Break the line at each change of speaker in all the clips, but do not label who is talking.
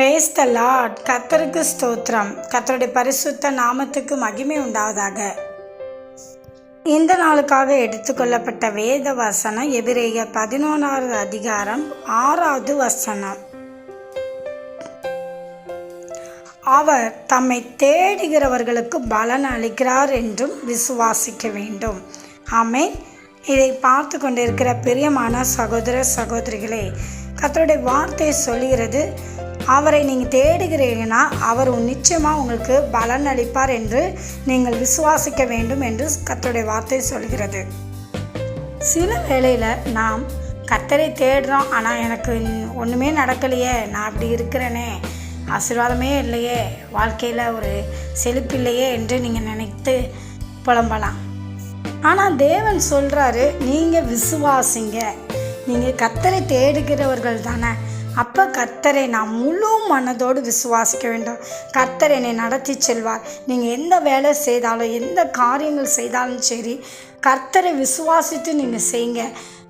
Praise the Lord. கர்த்தருக்கு ஸ்தோத்திரம். கர்த்தருடைய பரிசுத்த நாமத்துக்கு மகிமை உண்டாவதாக. இந்த நாளுக்காக எடுத்துக்கொள்ளப்பட்ட வேத வசனம் எபிரேயர் 11வது அதிகாரம் 6வது வசனம். அவர் தம்மை தேடுகிறவர்களுக்கு பலன் அளிக்கிறார் என்றும் விசுவாசிக்க வேண்டும். ஆமென். இதை பார்த்து கொண்டிருக்கிற பிரியமான சகோதர சகோதரிகளே, கர்த்தருடைய வார்த்தை சொல்கிறது, அவரை நீங்கள் தேடுகிறீங்கன்னா அவர் நிச்சயமாக உங்களுக்கு பலன் அளிப்பார் என்று நீங்கள் விசுவாசிக்க வேண்டும் என்று கர்த்தருடைய வார்த்தை சொல்கிறது. சில வேளையில் நாம் கர்த்தரை தேடுறோம், ஆனால் எனக்கு ஒன்றுமே நடக்கலையே, நான் அப்படி இருக்கிறேனே, ஆசீர்வாதமே இல்லையே, வாழ்க்கையில் ஒரு செழிப்பு இல்லையே என்று நீங்கள் நினைத்து புலம்பலாம். ஆனால் தேவன் சொல்கிறாரு, நீங்கள் விசுவாசிங்க, நீங்கள் கர்த்தரை தேடுகிறவர்கள் தானே. அப்போ கர்த்தரை நான் முழு மனதோடு விசுவாசிக்க வேண்டும். கர்த்தர் என்னை நடத்தி செல்வார். நீங்கள் எந்த வேலை செய்தாலும் எந்த காரியங்கள் செய்தாலும் சரி, கர்த்தரை விசுவாசித்து நீங்கள் செய்யுங்க.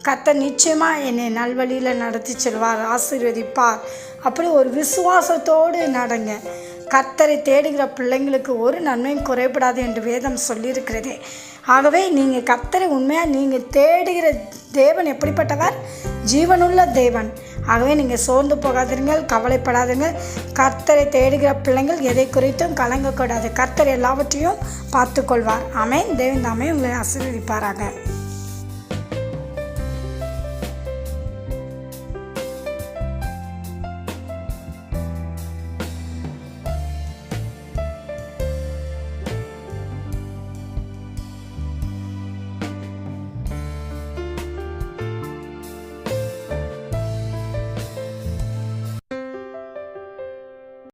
கர்த்தர் நிச்சயமாக என்னை நல்வழியில் நடத்தி செல்வார், ஆசீர்வதிப்பார். அப்படி ஒரு விசுவாசத்தோடு நடங்க. கர்த்தரை தேடுகிற பிள்ளைங்களுக்கு ஒரு நன்மையும் குறைபடாது என்று வேதம் சொல்லியிருக்கிறதே. ஆகவே நீங்கள் கர்த்தரை உண்மையாக நீங்கள் தேடுகிற தேவன் எப்படிப்பட்டவர்? ஜீவனுள்ள தேவன். ஆகவே நீங்கள் சோர்ந்து போகாதீர்கள், கவலைப்படாதீர்கள். கர்த்தரை தேடுகிற பிள்ளைங்கள் எதை குறித்தும் கலங்கக்கூடாது. கர்த்தர் எல்லாவற்றையும் பார்த்து கொள்வார். ஆமென். தேவன் தாமே உங்களை ஆசீர்வதிப்பாராக.